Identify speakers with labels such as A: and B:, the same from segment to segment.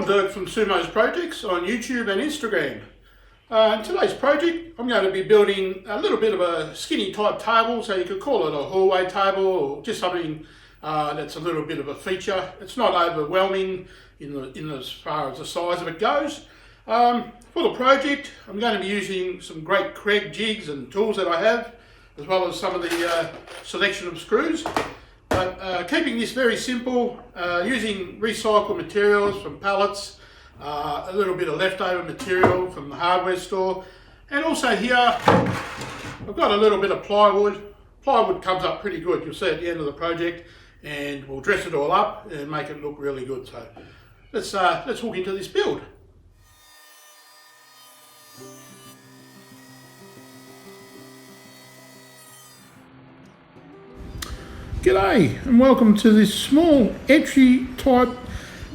A: Dirk from Sumo's Projects on YouTube and Instagram. In today's project, I'm going to be building a little bit of a skinny type table, so you could call it a hallway table or just something that's a little bit of a feature. It's not overwhelming in as far as the size of it goes. For the project, I'm going to be using some great Kreg jigs and tools that I have, as well as some of the selection of screws. But keeping this very simple, using recycled materials from pallets, a little bit of leftover material from the hardware store, and also here I've got a little bit of plywood. Plywood comes up pretty good, you'll see at the end of the project, and we'll dress it all up and make it look really good. So let's walk into this build. G'day and welcome to this small entry type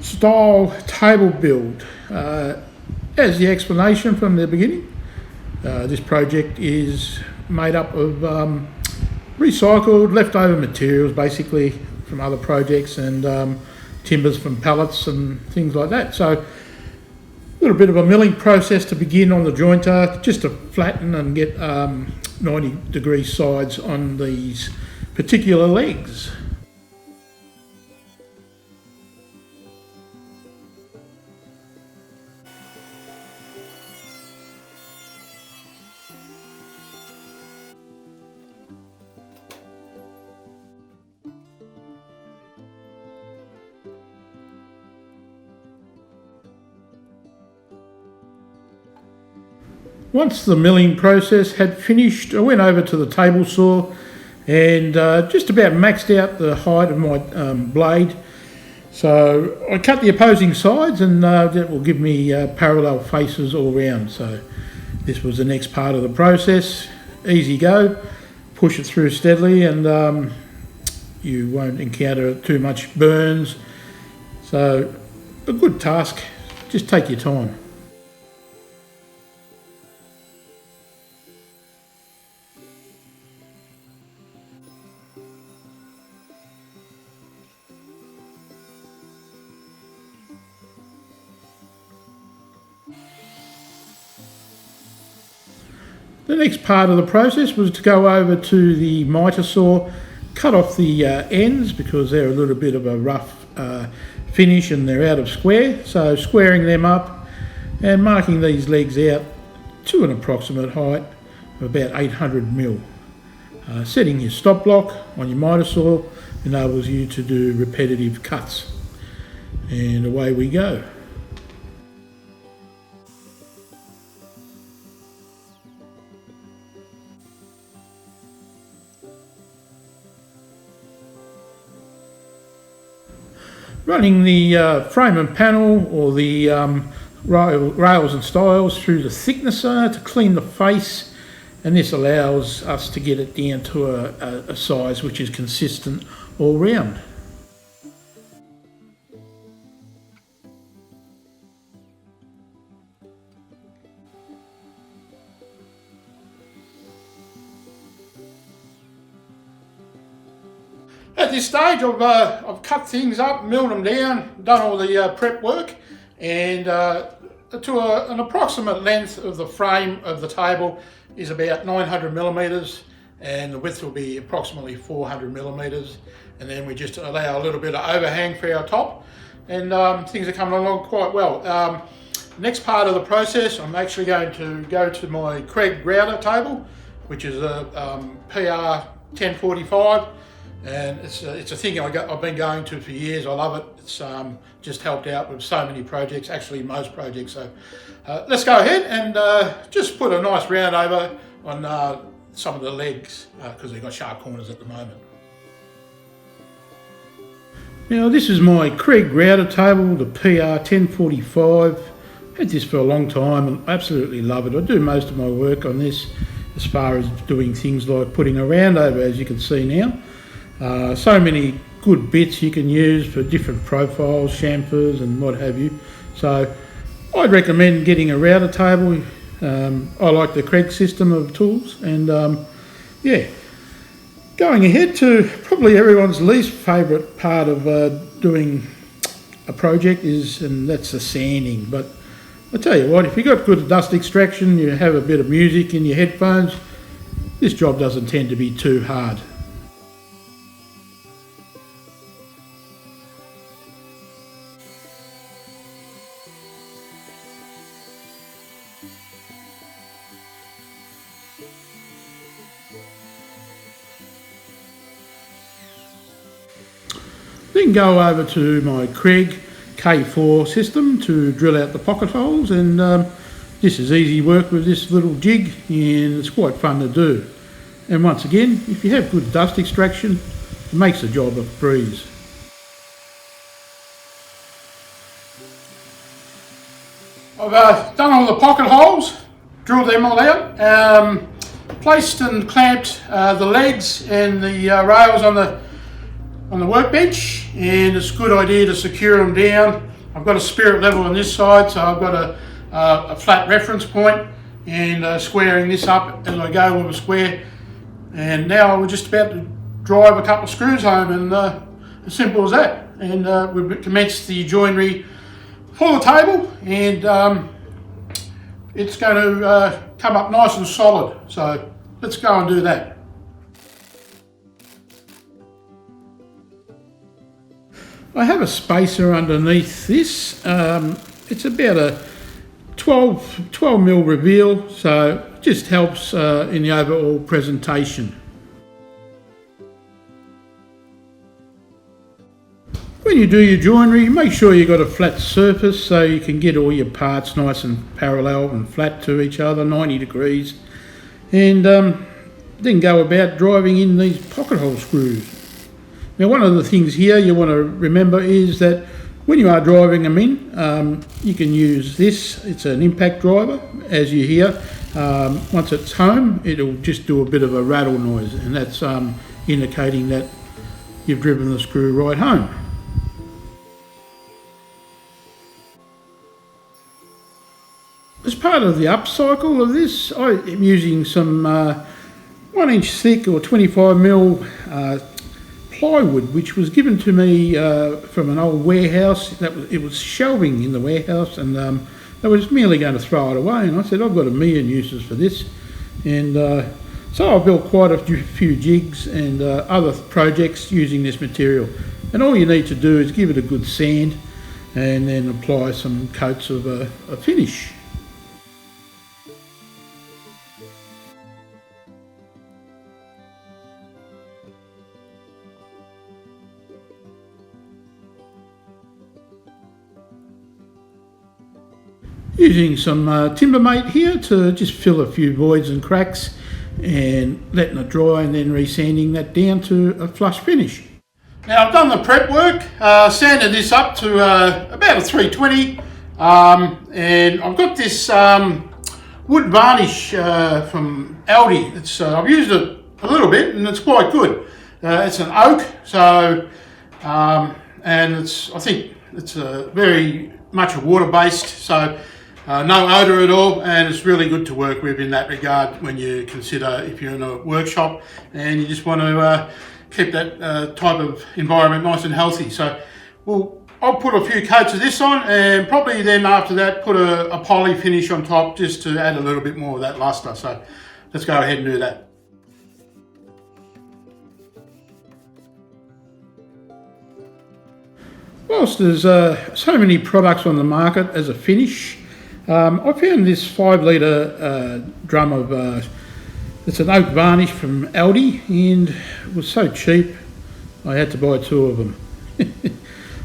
A: style table build. As the explanation from the beginning, this project is made up of recycled leftover materials basically from other projects and timbers from pallets and things like that. So a little bit of a milling process to begin on the jointer, just to flatten and get 90-degree sides on these particular legs. Once the milling process had finished, I went over to the table saw and just about maxed out the height of my blade. So I cut the opposing sides, and that will give me parallel faces all round. So this was the next part of the process. Easy go, push it through steadily, and you won't encounter too much burns. So a good task, just take your time. The next part of the process was to go over to the miter saw, cut off the ends because they're a little bit of a rough finish and they're out of square. So squaring them up and marking these legs out to an approximate height of about 800mm. Setting your stop block on your miter saw enables you to do repetitive cuts. And away we go. Running the frame and panel or the rails and stiles through the thicknesser to clean the face, and this allows us to get it down to a size which is consistent all round. At this stage, I've cut things up, milled them down, done all the prep work, and to an approximate length of the frame of the table is about 900mm, and the width will be approximately 400mm, and then we just allow a little bit of overhang for our top, and things are coming along quite well. Next part of the process, I'm actually going to go to my Kreg router table, which is a PR 1045. And it's a thing I've been going to for years. I love it. It's just helped out with so many projects, actually most projects. So let's go ahead and just put a nice round over on some of the legs because they've got sharp corners at the moment. Now this is my Kreg router table, the PR 1045. Had this for a long time and absolutely love it. I do most of my work on this as far as doing things like putting a round over, as you can see now. So many good bits you can use for different profiles, chamfers and what have you. So I'd recommend getting a router table. I like the Kreg system of tools, and yeah. Going ahead to probably everyone's least favourite part of doing a project is, and that's the sanding. But I tell you what, if you've got good dust extraction, you have a bit of music in your headphones, this job doesn't tend to be too hard. Then go over to my Kreg K4 system to drill out the pocket holes, and this is easy work with this little jig, and it's quite fun to do. And once again, if you have good dust extraction, it makes the job a breeze. I've done all the pocket holes, drilled them all out, placed and clamped the legs and the rails on the workbench, and it's a good idea to secure them down. I've got a spirit level on this side, so I've got a flat reference point, and squaring this up as I go with a square. And now we're just about to drive a couple of screws home, and as simple as that. And we've commenced the joinery for the table, and it's going to come up nice and solid. So let's go and do that. I have a spacer underneath this. It's about a 12mm reveal, so it just helps in the overall presentation. When you do your joinery, make sure you've got a flat surface so you can get all your parts nice and parallel and flat to each other, 90 degrees. And then go about driving in these pocket hole screws. Now, one of the things here you want to remember is that when you are driving them in, you can use this. It's an impact driver, as you hear. Once it's home, it'll just do a bit of a rattle noise, and that's indicating that you've driven the screw right home. As part of the upcycle of this, I am using some 1 inch thick or 25mm plywood, which was given to me from an old warehouse. It was shelving in the warehouse, and they were just merely going to throw it away, and I said, I've got a million uses for this. And so I built quite a few jigs and other projects using this material. And all you need to do is give it a good sand and then apply some coats of a finish. Using some Timbermate here to just fill a few voids and cracks, and letting it dry, and then resanding that down to a flush finish. Now I've done the prep work, sanded this up to about a 320, and I've got this wood varnish from Aldi. I've used it a little bit, and it's quite good. It's an oak, so and I think it's very much a water-based, so no odour at all, and it's really good to work with in that regard when you consider if you're in a workshop and you just want to keep that type of environment nice and healthy. So I'll put a few coats of this on, and probably then after that put a poly finish on top just to add a little bit more of that lustre. So let's go ahead and do that. Whilst there's so many products on the market as a finish, I found this 5 litre drum of, it's an oak varnish from Aldi, and it was so cheap I had to buy 2 of them.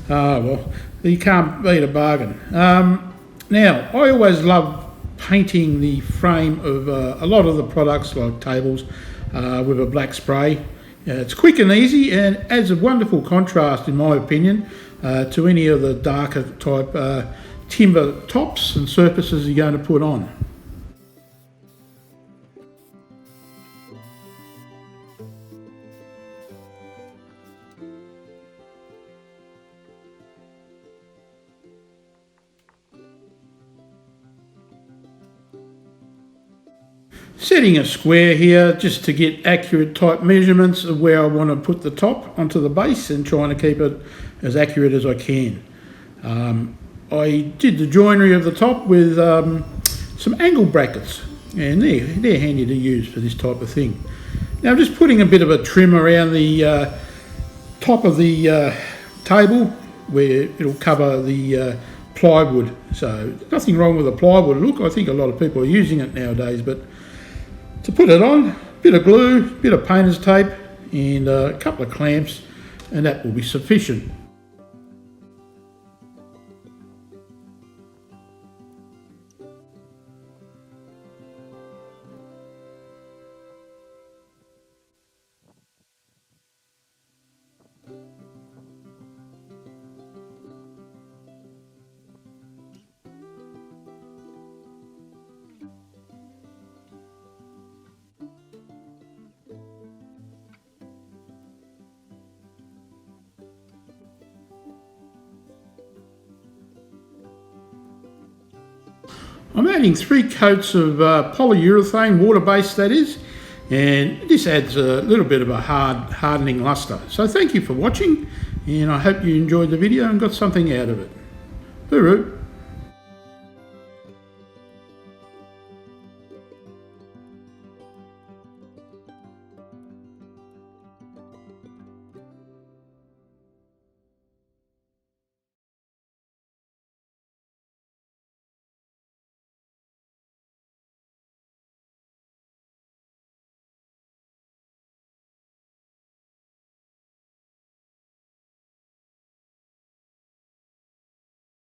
A: Well, you can't beat a bargain. Now, I always love painting the frame of a lot of the products like tables with a black spray. It's quick and easy, and adds a wonderful contrast, in my opinion, to any of the darker type timber tops and surfaces you're going to put on. Setting a square here just to get accurate type measurements of where I want to put the top onto the base, and trying to keep it as accurate as I can. I did the joinery of the top with some angle brackets, and they're handy to use for this type of thing. Now I'm just putting a bit of a trim around the top of the table where it'll cover the plywood. So nothing wrong with the plywood look. I think a lot of people are using it nowadays, but to put it on, bit of glue, bit of painter's tape and a couple of clamps, and that will be sufficient. I'm adding 3 coats of polyurethane, water-based that is, and this adds a little bit of a hardening luster. So thank you for watching, and I hope you enjoyed the video and got something out of it. Hooroo!